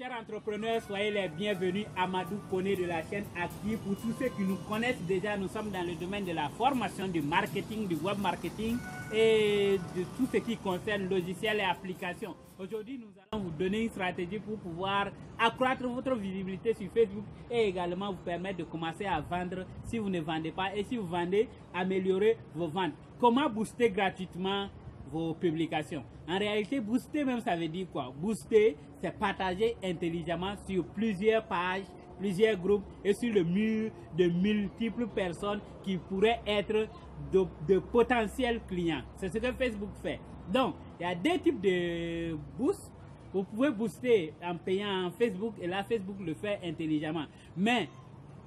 Chers entrepreneurs, soyez les bienvenus. Amadou Koné de la chaîne Active. Pour tous ceux qui nous connaissent déjà, nous sommes dans le domaine de la formation, du marketing, du web marketing et de tout ce qui concerne logiciels et applications. Aujourd'hui, nous allons vous donner une stratégie pour pouvoir accroître votre visibilité sur Facebook et également vous permettre de commencer à vendre si vous ne vendez pas, et si vous vendez, améliorer vos ventes. Comment booster gratuitement vos publications? En réalité, booster même, ça veut dire quoi? Booster, c'est partager intelligemment sur plusieurs pages, plusieurs groupes et sur le mur de multiples personnes qui pourraient être de potentiels clients. C'est ce que Facebook fait. Donc, il y a deux types de boost. Vous pouvez booster en payant en Facebook, et là, Facebook le fait intelligemment. Mais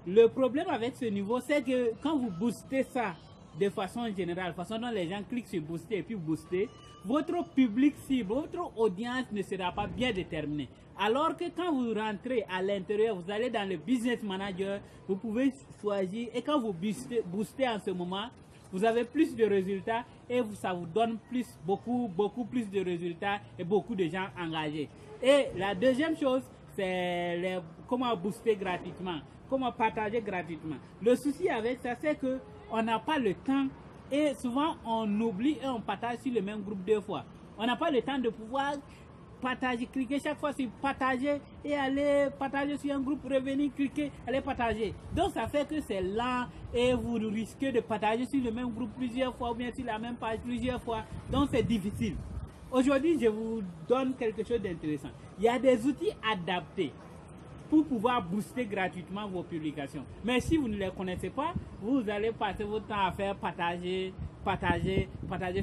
le problème avec ce niveau, c'est que quand vous boostez ça de façon générale, de façon dont les gens cliquent sur booster et puis booster, votre public cible, votre audience ne sera pas bien déterminée. Alors que quand vous rentrez à l'intérieur, vous allez dans le business manager, vous pouvez choisir, et quand vous boostez en ce moment, vous avez plus de résultats et ça vous donne beaucoup plus de résultats et beaucoup de gens engagés. Et la deuxième chose, c'est comment booster gratuitement, comment partager gratuitement. Le souci avec ça, c'est que on n'a pas le temps et souvent on oublie et on partage sur le même groupe deux fois. On n'a pas le temps de pouvoir partager, cliquer chaque fois sur partager et aller partager sur un groupe, revenir, cliquer, aller partager. Donc ça fait que c'est lent et vous risquez de partager sur le même groupe plusieurs fois ou bien sur la même page plusieurs fois. Donc c'est difficile. Aujourd'hui, je vous donne quelque chose d'intéressant. Il y a des outils adaptés pour pouvoir booster gratuitement vos publications. Mais si vous ne les connaissez pas, vous allez passer votre temps à faire partager,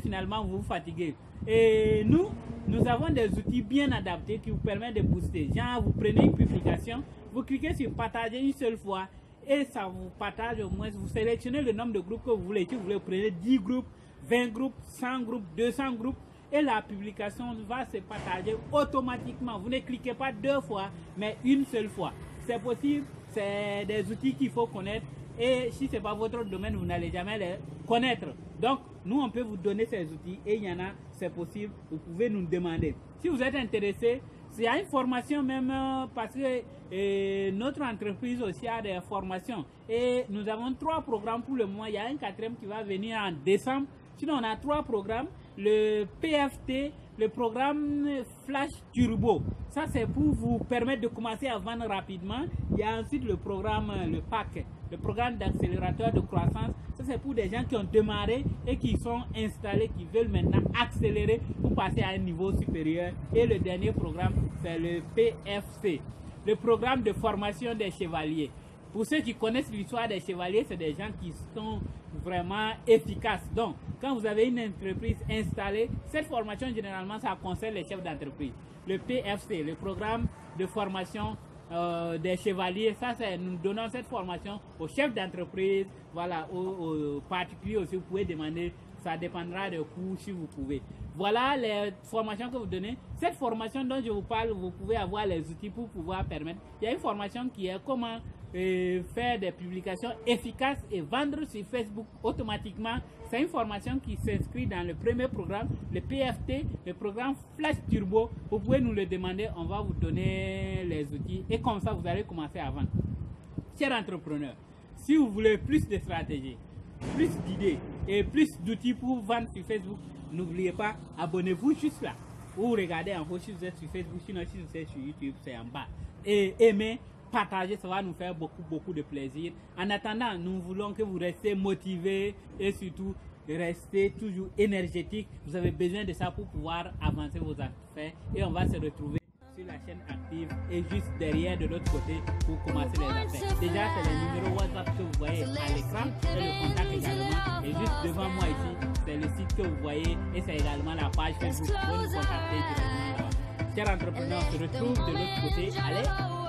finalement vous vous fatiguez. Et nous avons des outils bien adaptés qui vous permettent de booster. Genre, vous prenez une publication, vous cliquez sur partager une seule fois et ça vous partage au moins, vous sélectionnez le nombre de groupes que vous voulez. Si vous voulez, prenez 10 groupes, 20 groupes, 100 groupes, 200 groupes. Et la publication va se partager automatiquement. Vous ne cliquez pas deux fois, mais une seule fois. C'est possible, c'est des outils qu'il faut connaître. Et si ce n'est pas votre domaine, vous n'allez jamais les connaître. Donc, nous, on peut vous donner ces outils. Et il y en a, c'est possible, vous pouvez nous demander. Si vous êtes intéressé, il y a une formation même, parce que notre entreprise aussi a des formations. Et nous avons 3 programmes pour le moment. Il y a un 4e qui va venir en décembre. Sinon, on a 3 programmes. Le PFT, le programme Flash Turbo, ça c'est pour vous permettre de commencer à vendre rapidement. Il y a ensuite le programme, le PAC, le programme d'accélérateur de croissance. Ça c'est pour des gens qui ont démarré et qui sont installés, qui veulent maintenant accélérer pour passer à un niveau supérieur. Et le dernier programme, c'est le PFC, le programme de formation des chevaliers. Pour ceux qui connaissent l'histoire des chevaliers, c'est des gens qui sont vraiment efficaces. Donc, quand vous avez une entreprise installée, cette formation, généralement, ça concerne les chefs d'entreprise. Le PFC, le programme de formation des chevaliers, ça, c'est nous donnons cette formation aux chefs d'entreprise, voilà, aux particuliers aussi, vous pouvez demander. Ça dépendra des coûts si vous pouvez. Voilà les formations que vous donnez. Cette formation dont je vous parle, vous pouvez avoir les outils pour pouvoir permettre. Il y a une formation qui est comment faire des publications efficaces et vendre sur Facebook automatiquement. C'est une formation qui s'inscrit dans le premier programme, le PFT, le programme Flash Turbo. Vous pouvez nous le demander, on va vous donner les outils et comme ça vous allez commencer à vendre. Chers entrepreneurs, si vous voulez plus de stratégies, plus d'idées et plus d'outils pour vendre sur Facebook, n'oubliez pas, abonnez-vous juste là. Ou regardez en haut si vous êtes sur Facebook, sinon si vous êtes sur YouTube, c'est en bas. Et aimez, partagez, ça va nous faire beaucoup de plaisir. En attendant, nous voulons que vous restez motivés et surtout restez toujours énergétiques. Vous avez besoin de ça pour pouvoir avancer vos affaires et on va se retrouver sur la chaîne Active et juste derrière de l'autre côté pour commencer les affaires. Déjà, c'est le numéro WhatsApp que vous voyez à l'écran et le contact également. Et juste devant moi ici, c'est le site que vous voyez et c'est également la page Facebook. Vous pouvez nous contacter directement là-bas. Chers entrepreneurs, on se retrouve de l'autre côté. Allez!